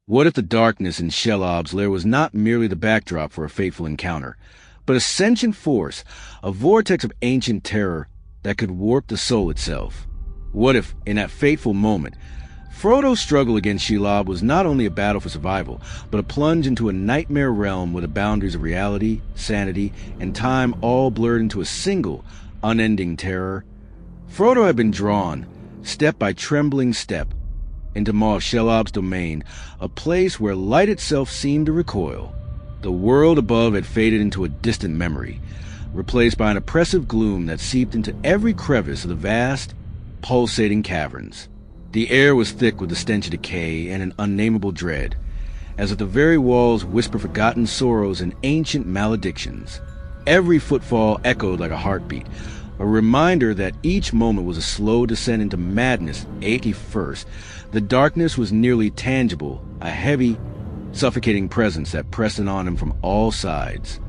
What if the darkness in Shelob's lair was not merely the backdrop for a fateful encounter, but a sentient force, a vortex of ancient terror that could warp the soul itself? What if, in that fateful moment, Frodo's struggle against Shelob was not only a battle for survival, but a plunge into a nightmare realm where the boundaries of reality, sanity, and time all blurred into a single, unending terror? Frodo had been drawn, step by trembling step, into Maw Shelob's domain, a place where light itself seemed to recoil. The world above had faded into a distant memory, replaced by an oppressive gloom that seeped into every crevice of the vast, pulsating caverns. The air was thick with the stench of decay and an unnameable dread, as if the very walls whispered forgotten sorrows and ancient maledictions. Every footfall echoed like a heartbeat, a reminder that each moment was a slow descent into madness. 81st, the darkness was nearly tangible, a heavy, suffocating presence that pressed in on him from all sides.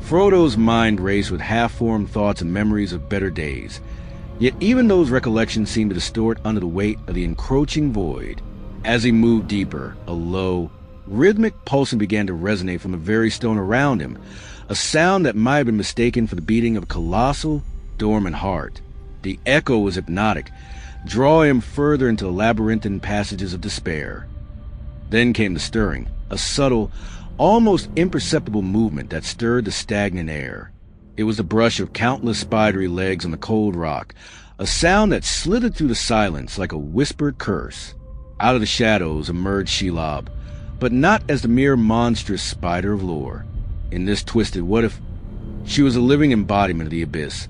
Frodo's mind raced with half-formed thoughts and memories of better days. Yet even those recollections seemed to distort under the weight of the encroaching void. As he moved deeper, a low, rhythmic pulsing began to resonate from the very stone around him, a sound that might have been mistaken for the beating of a colossal, dormant heart. The echo was hypnotic, drawing him further into the labyrinthine passages of despair. Then came the stirring, a subtle, almost imperceptible movement that stirred the stagnant air. It was the brush of countless spidery legs on the cold rock, a sound that slithered through the silence like a whispered curse. Out of the shadows emerged Shelob, but not as the mere monstrous spider of lore. In this twisted what if, she was a living embodiment of the abyss,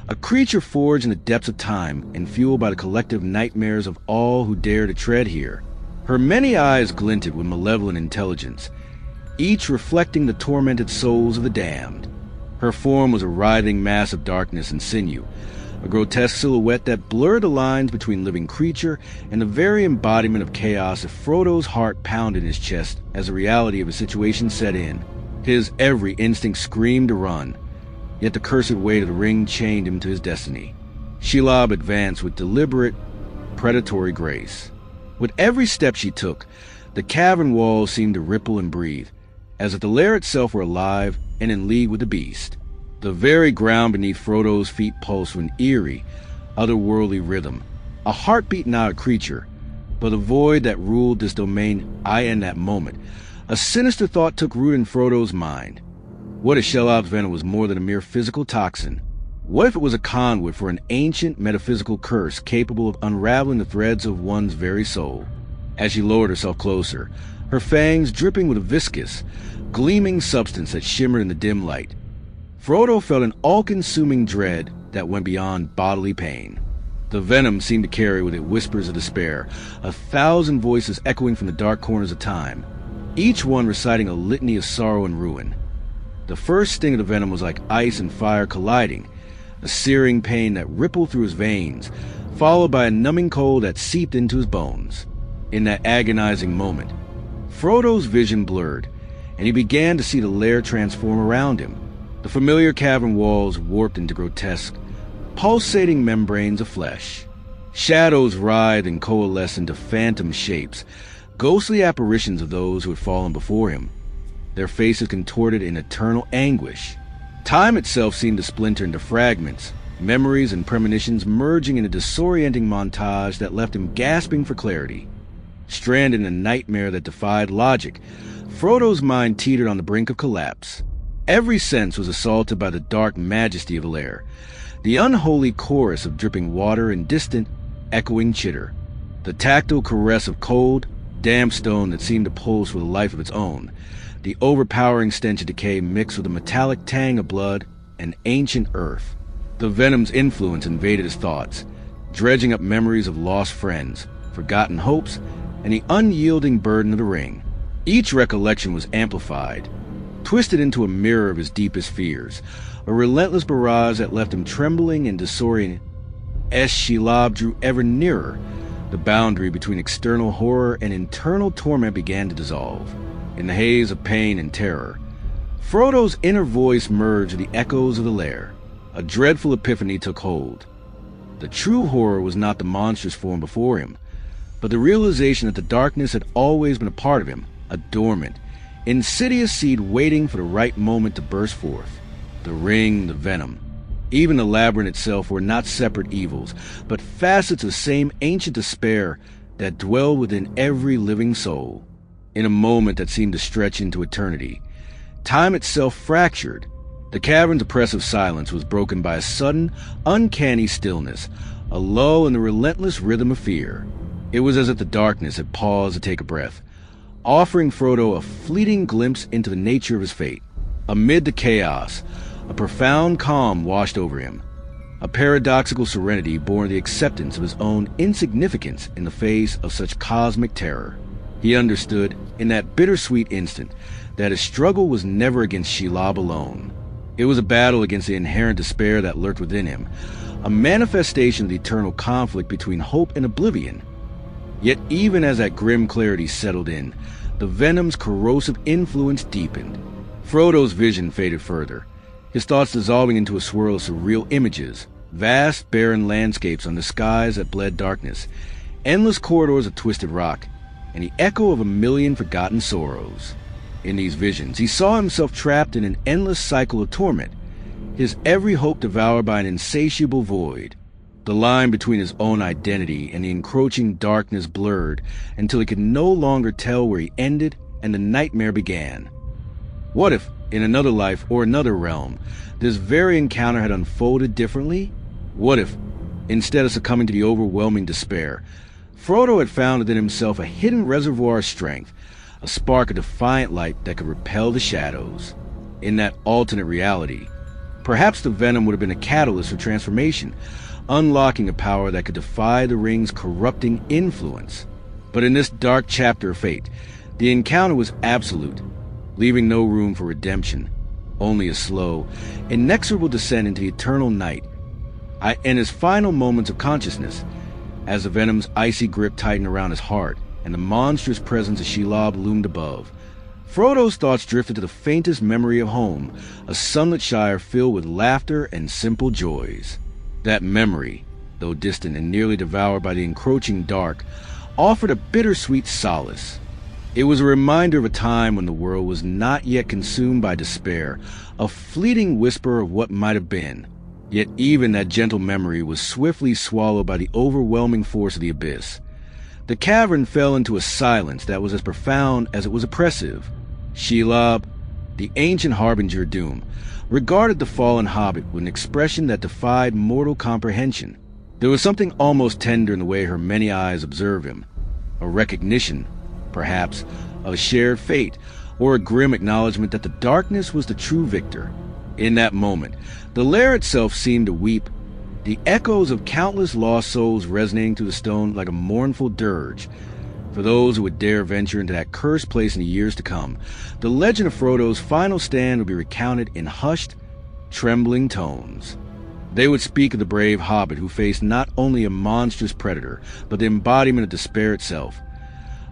a creature forged in the depths of time and fueled by the collective nightmares of all who dare to tread here. Her many eyes glinted with malevolent intelligence, each reflecting the tormented souls of the damned. Her form was a writhing mass of darkness and sinew, a grotesque silhouette that blurred the lines between living creature and the very embodiment of chaos. If Frodo's heart pounded in his chest as the reality of his situation set in, his every instinct screamed to run, yet the cursed weight of the ring chained him to his destiny. Shelob advanced with deliberate, predatory grace. With every step she took, the cavern walls seemed to ripple and breathe, as if the lair itself were alive and in league with the beast. The very ground beneath Frodo's feet pulsed with an eerie, otherworldly rhythm, a heartbeat not a creature, but the void that ruled this domain. In that moment, a sinister thought took root in Frodo's mind. What if Shelob's venom was more than a mere physical toxin? What if it was a conduit for an ancient metaphysical curse capable of unraveling the threads of one's very soul? As she lowered herself closer, her fangs dripping with a viscous, gleaming substance that shimmered in the dim light, Frodo felt an all-consuming dread that went beyond bodily pain. The venom seemed to carry with it whispers of despair, 1,000 voices echoing from the dark corners of time, each one reciting a litany of sorrow and ruin. The first sting of the venom was like ice and fire colliding, a searing pain that rippled through his veins, followed by a numbing cold that seeped into his bones. In that agonizing moment, Frodo's vision blurred, and he began to see the lair transform around him. The familiar cavern walls warped into grotesque, pulsating membranes of flesh. Shadows writhed and coalesced into phantom shapes, ghostly apparitions of those who had fallen before him, their faces contorted in eternal anguish. Time itself seemed to splinter into fragments, memories and premonitions merging in a disorienting montage that left him gasping for clarity. Stranded in a nightmare that defied logic, Frodo's mind teetered on the brink of collapse. Every sense was assaulted by the dark majesty of the lair, the unholy chorus of dripping water and distant, echoing chitter, the tactile caress of cold, damp stone that seemed to pulse with a life of its own, the overpowering stench of decay mixed with a metallic tang of blood and ancient earth. The venom's influence invaded his thoughts, dredging up memories of lost friends, forgotten hopes, and the unyielding burden of the ring. Each recollection was amplified, twisted into a mirror of his deepest fears, a relentless barrage that left him trembling and disoriented. As Shelob drew ever nearer, the boundary between external horror and internal torment began to dissolve. In the haze of pain and terror, Frodo's inner voice merged with the echoes of the lair. A dreadful epiphany took hold. The true horror was not the monstrous form before him, but the realization that the darkness had always been a part of him, a dormant, insidious seed waiting for the right moment to burst forth. The ring, the venom, even the labyrinth itself were not separate evils, but facets of the same ancient despair that dwelled within every living soul. In a moment that seemed to stretch into eternity, time itself fractured. The cavern's oppressive silence was broken by a sudden, uncanny stillness, a lull in the relentless rhythm of fear. It was as if the darkness had paused to take a breath, offering Frodo a fleeting glimpse into the nature of his fate. Amid the chaos, a profound calm washed over him, a paradoxical serenity born of the acceptance of his own insignificance in the face of such cosmic terror. He understood, in that bittersweet instant, that his struggle was never against Shelob alone. It was a battle against the inherent despair that lurked within him, a manifestation of the eternal conflict between hope and oblivion. Yet even as that grim clarity settled in, the venom's corrosive influence deepened. Frodo's vision faded further, his thoughts dissolving into a swirl of surreal images, vast, barren landscapes under skies that bled darkness, endless corridors of twisted rock, and the echo of a million forgotten sorrows. In these visions, he saw himself trapped in an endless cycle of torment, his every hope devoured by an insatiable void. The line between his own identity and the encroaching darkness blurred until he could no longer tell where he ended and the nightmare began. What if, in another life or another realm, this very encounter had unfolded differently? What if, instead of succumbing to the overwhelming despair, Frodo had found within himself a hidden reservoir of strength, a spark of defiant light that could repel the shadows? In that alternate reality, perhaps the venom would have been a catalyst for transformation, unlocking a power that could defy the ring's corrupting influence. But in this dark chapter of fate, the encounter was absolute, leaving no room for redemption, only a slow, inexorable descent into the eternal night. In his final moments of consciousness, as the venom's icy grip tightened around his heart and the monstrous presence of Shelob loomed above, Frodo's thoughts drifted to the faintest memory of home, a sunlit shire filled with laughter and simple joys. That memory, though distant and nearly devoured by the encroaching dark, offered a bittersweet solace. It was a reminder of a time when the world was not yet consumed by despair, a fleeting whisper of what might have been. Yet even that gentle memory was swiftly swallowed by the overwhelming force of the abyss. The cavern fell into a silence that was as profound as it was oppressive. Shelob, the ancient harbinger of doom, regarded the fallen hobbit with an expression that defied mortal comprehension. There was something almost tender in the way her many eyes observed him, a recognition, perhaps, of a shared fate, or a grim acknowledgement that the darkness was the true victor. In that moment, the Lair itself seemed to weep, the echoes of countless lost souls resonating through the stone like a mournful dirge. For those who would dare venture into that cursed place in the years to come, the legend of Frodo's final stand would be recounted in hushed, trembling tones. They would speak of the brave hobbit who faced not only a monstrous predator, but the embodiment of despair itself.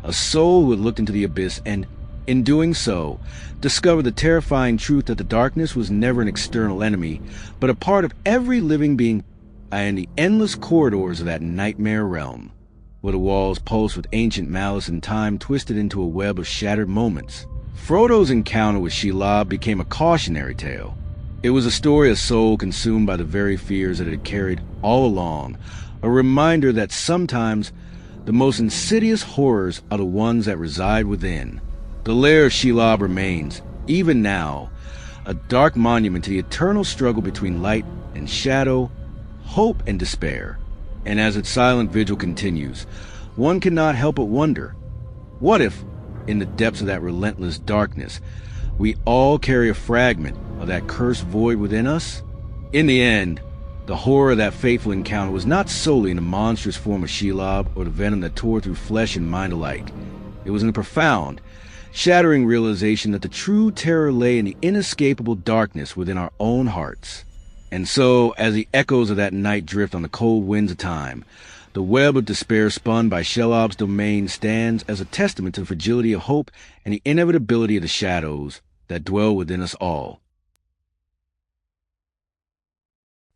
A soul who had looked into the abyss and, in doing so, discovered the terrifying truth that the darkness was never an external enemy, but a part of every living being in the endless corridors of that nightmare realm, where the walls pulsed with ancient malice and time twisted into a web of shattered moments. Frodo's encounter with Shelob became a cautionary tale. It was a story of soul consumed by the very fears that it had carried all along, a reminder that sometimes the most insidious horrors are the ones that reside within. The Lair of Shelob remains, even now, a dark monument to the eternal struggle between light and shadow, hope and despair. And as its silent vigil continues, one cannot help but wonder, what if, in the depths of that relentless darkness, we all carry a fragment of that cursed void within us? In the end, the horror of that fateful encounter was not solely in the monstrous form of Shelob or the venom that tore through flesh and mind alike. It was in the profound, shattering realization that the true terror lay in the inescapable darkness within our own hearts. And so, as the echoes of that night drift on the cold winds of time, the web of despair spun by Shelob's domain stands as a testament to the fragility of hope and the inevitability of the shadows that dwell within us all.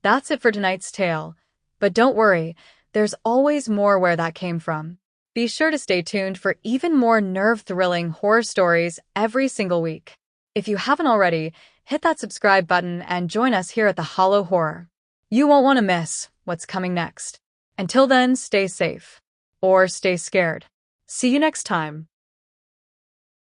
That's it for tonight's tale. But don't worry, there's always more where that came from. Be sure to stay tuned for even more nerve-thrilling horror stories every single week. If you haven't already, hit that subscribe button and join us here at the Hollow Horror. You won't want to miss what's coming next. Until then, stay safe. Or stay scared. See you next time.